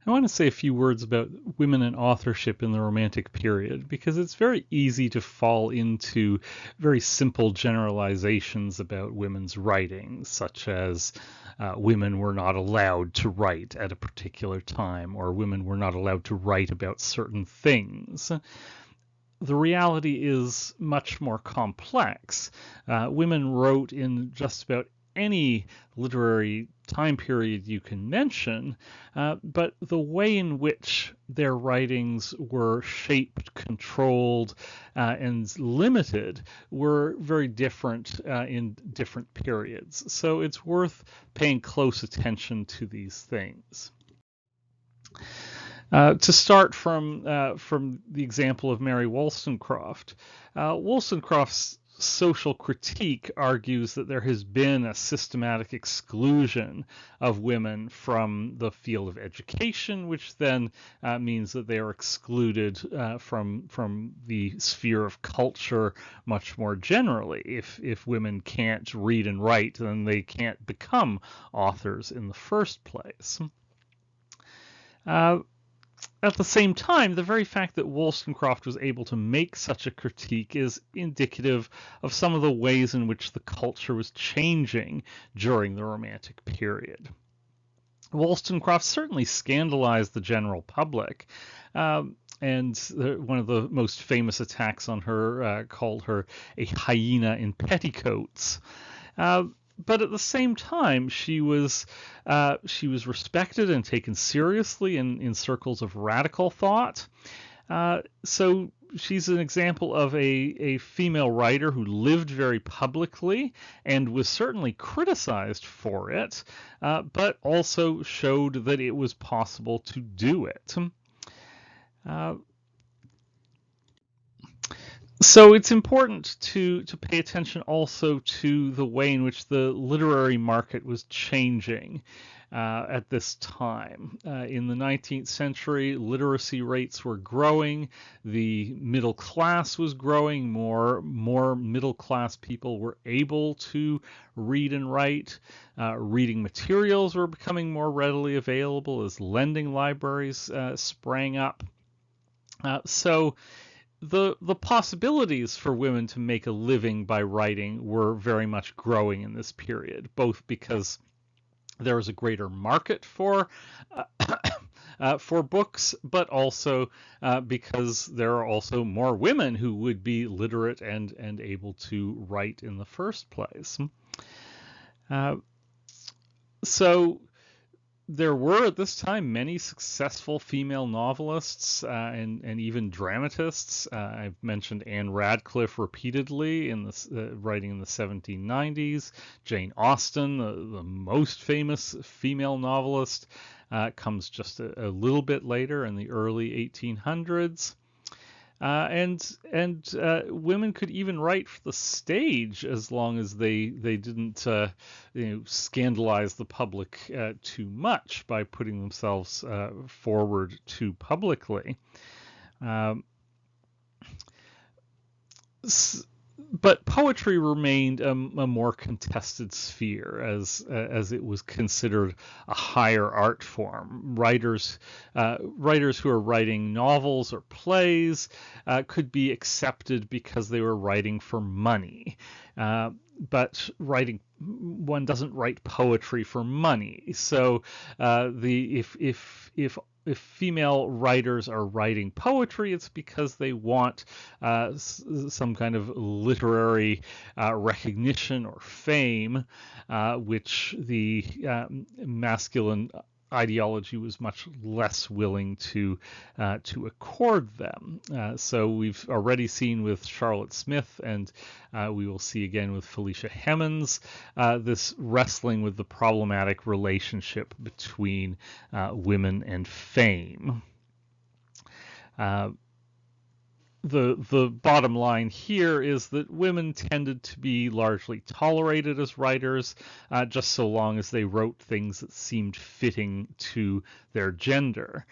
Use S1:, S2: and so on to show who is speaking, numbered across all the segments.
S1: I want to say a few words about women and authorship in the Romantic period because it's very easy to fall into very simple generalizations about women's writing, such as women were not allowed to write at a particular time, or women were not allowed to write about certain things. The reality is much more complex. Women wrote in just about any literary time period you can mention, but the way in which their writings were shaped, controlled, and limited were very different in different periods. So it's worth paying close attention to these things. To start from the example of Mary Wollstonecroft, Wollstonecroft's social critique argues that there has been a systematic exclusion of women from the field of education, which then means that they are excluded from the sphere of culture much more generally. If women can't read and write, then they can't become authors in the first place. At the same time, the very fact that Wollstonecroft was able to make such a critique is indicative of some of the ways in which the culture was changing during the Romantic period. Wollstonecraft certainly scandalized the general public, and one of the most famous attacks on her called her a hyena in petticoats. But at the same time, she was respected and taken seriously in circles of radical thought. So she's an example of a female writer who lived very publicly and was certainly criticized for it, but also showed that it was possible to do it. So it's important to pay attention also to the way in which the literary market was changing at this time. In the 19th century, literacy rates were growing, the middle class was growing, more middle class people were able to read and write. Reading materials were becoming more readily available as lending libraries sprang up. So the possibilities for women to make a living by writing were very much growing in this period, both because there was a greater market for books, but also because there are also more women who would be literate and able to write in the first place. So there were at this time many successful female novelists and even dramatists. I've mentioned Anne Radcliffe repeatedly in this writing in the 1790s. Jane Austen, the most famous female novelist, comes just a little bit later in the early 1800s. And women could even write for the stage as long as they didn't scandalize the public too much by putting themselves forward too publicly. But poetry remained a more contested sphere as it was considered a higher art form. Writers who are writing novels or plays could be accepted because they were writing for money. But one doesn't write poetry for money. So if female writers are writing poetry, it's because they want some kind of literary recognition or fame, which the masculine ideology was much less willing to accord them. So we've already seen with Charlotte Smith, and we will see again with Felicia Hemans, this wrestling with the problematic relationship between women and fame. The bottom line here is that women tended to be largely tolerated as writers, just so long as they wrote things that seemed fitting to their gender.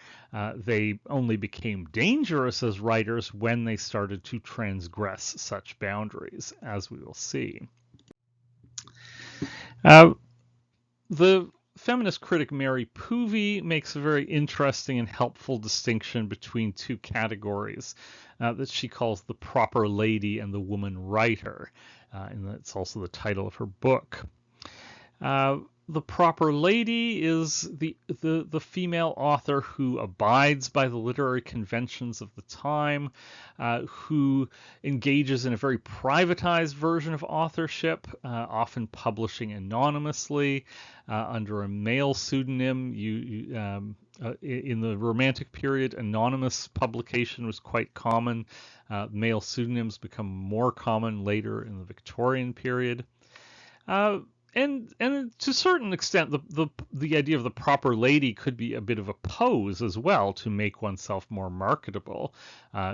S1: They only became dangerous as writers when they started to transgress such boundaries, as we will see. The feminist critic Mary Poovey makes a very interesting and helpful distinction between two categories that she calls the proper lady and the woman writer, and that's also the title of her book. The proper lady is the female author who abides by the literary conventions of the time, who engages in a very privatized version of authorship, often publishing anonymously under a male pseudonym. In the Romantic period, anonymous publication was quite common. Male pseudonyms become more common later in the Victorian period. And to a certain extent, the idea of the proper lady could be a bit of a pose as well to make oneself more marketable.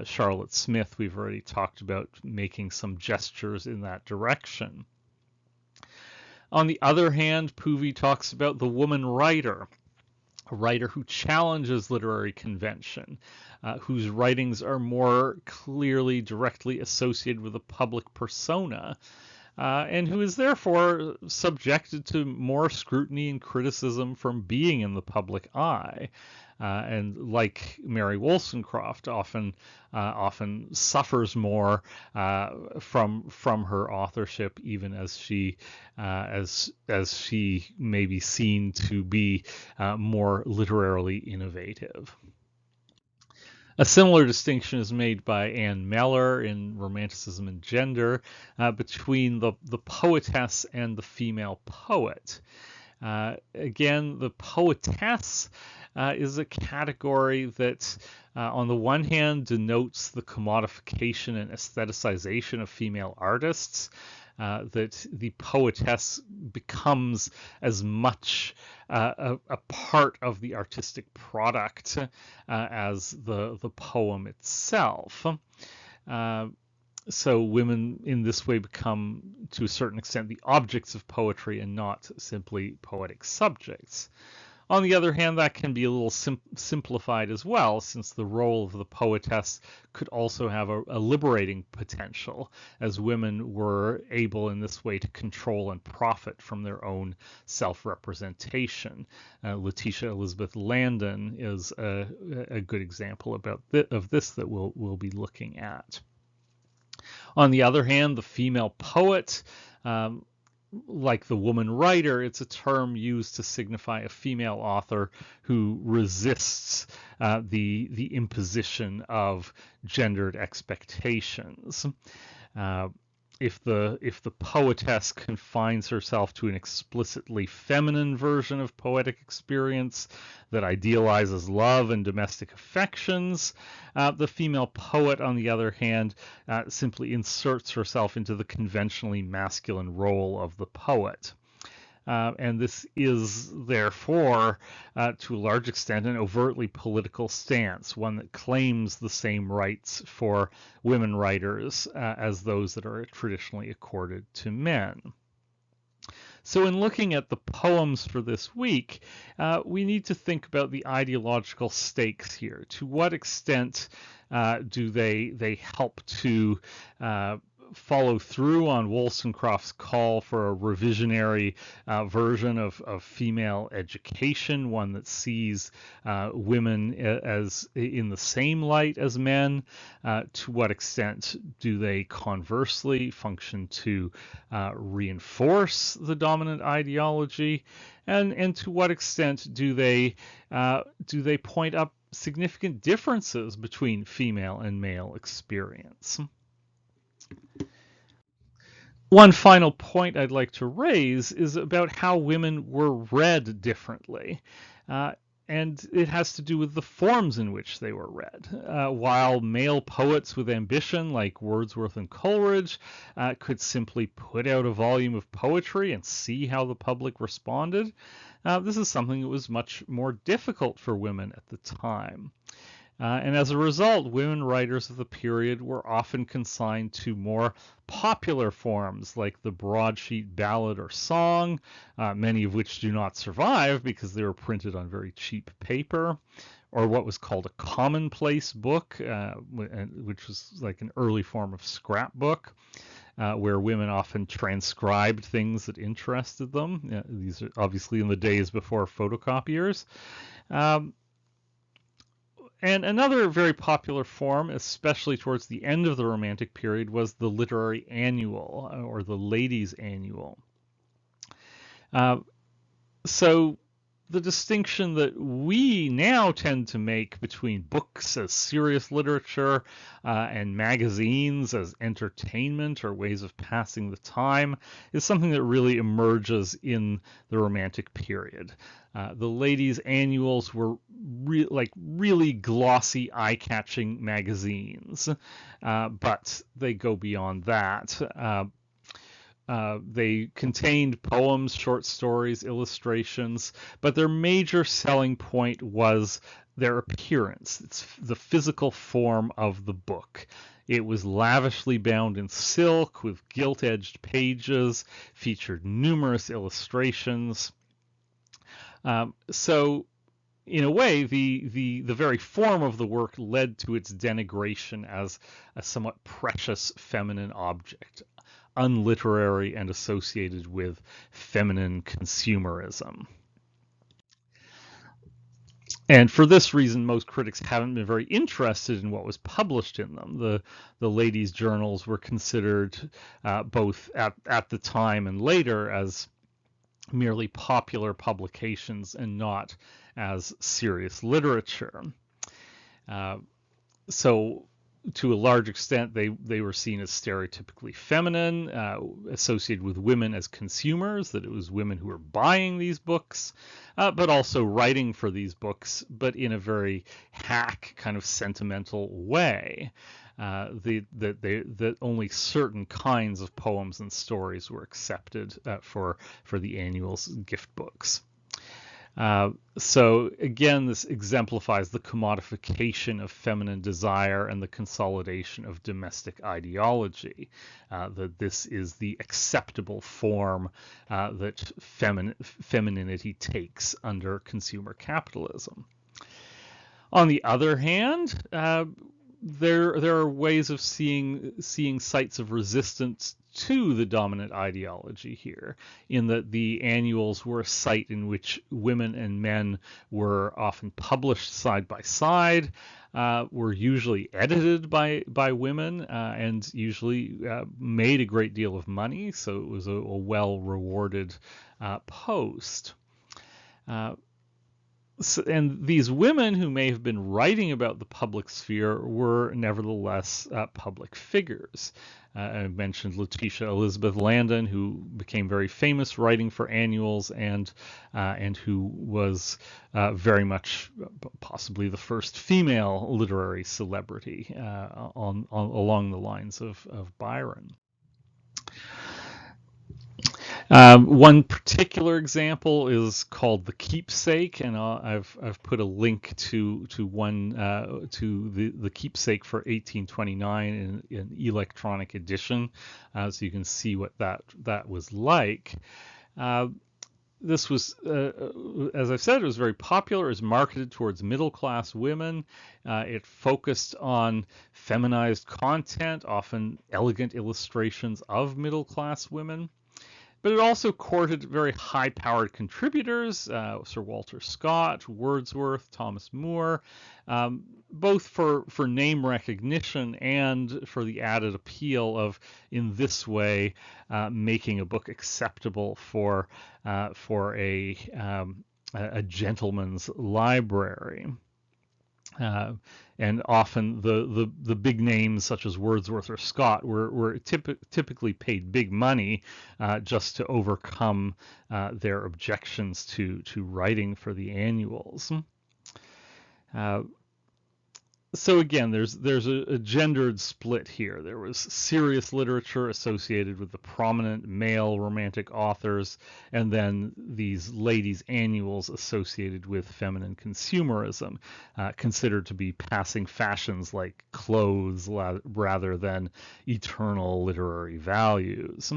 S1: Charlotte Smith, we've already talked about making some gestures in that direction. On the other hand, Poovey talks about the woman writer, a writer who challenges literary convention, whose writings are more clearly, directly associated with a public persona, and who is therefore subjected to more scrutiny and criticism from being in the public eye. And like Mary Wollstonecroft, often suffers more from her authorship, even as she may be seen to be more literarily innovative. A similar distinction is made by Anne Mellor in Romanticism and Gender between the poetess and the female poet. Again, the poetess is a category that, on the one hand, denotes the commodification and aestheticization of female artists, that the poetess becomes as much a part of the artistic product as the poem itself. So women in this way become, to a certain extent, the objects of poetry and not simply poetic subjects. On the other hand, that can be a little simplified as well, since the role of the poetess could also have a liberating potential, as women were able in this way to control and profit from their own self-representation. Letitia Elizabeth Landon is a good example of this that we'll be looking at. On the other hand, the female poet, like the woman writer, it's a term used to signify a female author who resists the imposition of gendered expectations. If the poetess confines herself to an explicitly feminine version of poetic experience that idealizes love and domestic affections, the female poet, on the other hand, simply inserts herself into the conventionally masculine role of the poet. And this is, therefore, to a large extent, an overtly political stance, one that claims the same rights for women writers as those that are traditionally accorded to men. So in looking at the poems for this week, we need to think about the ideological stakes here. To what extent do they help to follow through on Wollstonecroft's call for a revisionary version of female education, one that sees women as in the same light as men? To what extent do they conversely function to reinforce the dominant ideology? And to what extent do they point up significant differences between female and male experience? One final point I'd like to raise is about how women were read differently. And it has to do with the forms in which they were read. While male poets with ambition like Wordsworth and Coleridge could simply put out a volume of poetry and see how the public responded, this is something that was much more difficult for women at the time. And as a result, women writers of the period were often consigned to more popular forms like the broadsheet ballad or song, many of which do not survive because they were printed on very cheap paper, or what was called a commonplace book, which was like an early form of scrapbook. where women often transcribed things that interested them. These are obviously in the days before photocopiers. Um, and another very popular form, especially towards the end of the Romantic period, was the literary annual or the ladies' annual. Uh, so the distinction that we now tend to make between books as serious literature and magazines as entertainment or ways of passing the time is something that really emerges in the Romantic period. The ladies' annuals were really glossy, eye-catching magazines, but they go beyond that. They contained poems, short stories, illustrations, but their major selling point was their appearance. It's the physical form of the book. It was lavishly bound in silk with gilt-edged pages, featured numerous illustrations. So in a way, the very form of the work led to its denigration as a somewhat precious feminine object, unliterary and associated with feminine consumerism. And for this reason, most critics haven't been very interested in what was published in them. The ladies' journals were considered both at the time and later as merely popular publications and not as serious literature. So to a large extent, they were seen as stereotypically feminine, associated with women as consumers, that it was women who were buying these books, but also writing for these books, but in a very hack kind of sentimental way. That only certain kinds of poems and stories were accepted for the annuals gift books. So again, this exemplifies the commodification of feminine desire and the consolidation of domestic ideology, that this is the acceptable form that femininity takes under consumer capitalism. On the other hand, there are ways of seeing sites of resistance to the dominant ideology here, in that the annuals were a site in which women and men were often published side by side, were usually edited by women, and usually made a great deal of money, so it was a well-rewarded post. And these women who may have been writing about the public sphere were nevertheless public figures. I mentioned Letitia Elizabeth Landon, who became very famous writing for annuals and who was very much possibly the first female literary celebrity along the lines of Byron. One particular example is called the Keepsake, and I've put a link to one to the Keepsake for 1829 in an electronic edition, so you can see what that was like. This was, as I've said, it was very popular. It was marketed towards middle-class women. It focused on feminized content, often elegant illustrations of middle-class women. But it also courted very high-powered contributors, Sir Walter Scott, Wordsworth, Thomas Moore, both for name recognition and for the added appeal of, in this way, making a book acceptable for a gentleman's library. And often the big names such as Wordsworth or Scott were typically paid big money just to overcome their objections to writing for the annuals. So again, there's a gendered split here. There was serious literature associated with the prominent male romantic authors, and then these ladies' annuals associated with feminine consumerism, considered to be passing fashions like clothes rather than eternal literary values.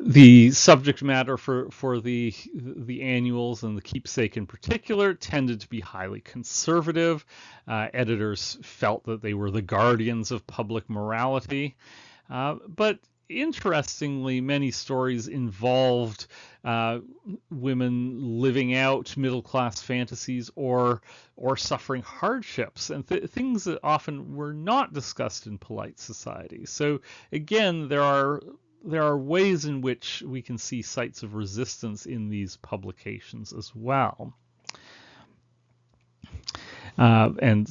S1: The subject matter for the annuals and the Keepsake in particular tended to be highly conservative. Editors felt that they were the guardians of public morality. But interestingly, many stories involved women living out middle-class fantasies or suffering hardships and things that often were not discussed in polite society. So again, there are ways in which we can see sites of resistance in these publications as well. And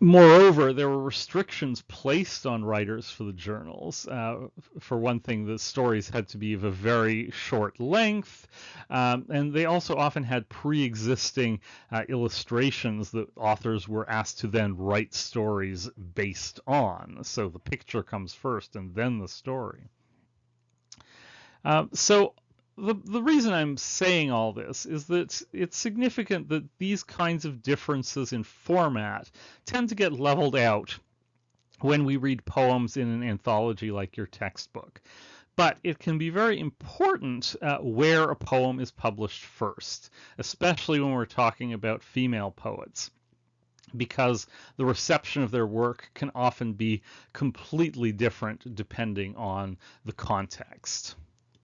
S1: moreover, there were restrictions placed on writers for the journals. For one thing, the stories had to be of a very short length, and they also often had pre-existing illustrations that authors were asked to then write stories based on. So the picture comes first and then the story. So the reason I'm saying all this is that it's significant that these kinds of differences in format tend to get leveled out when we read poems in an anthology like your textbook. But it can be very important where a poem is published first, especially when we're talking about female poets, because the reception of their work can often be completely different depending on the context.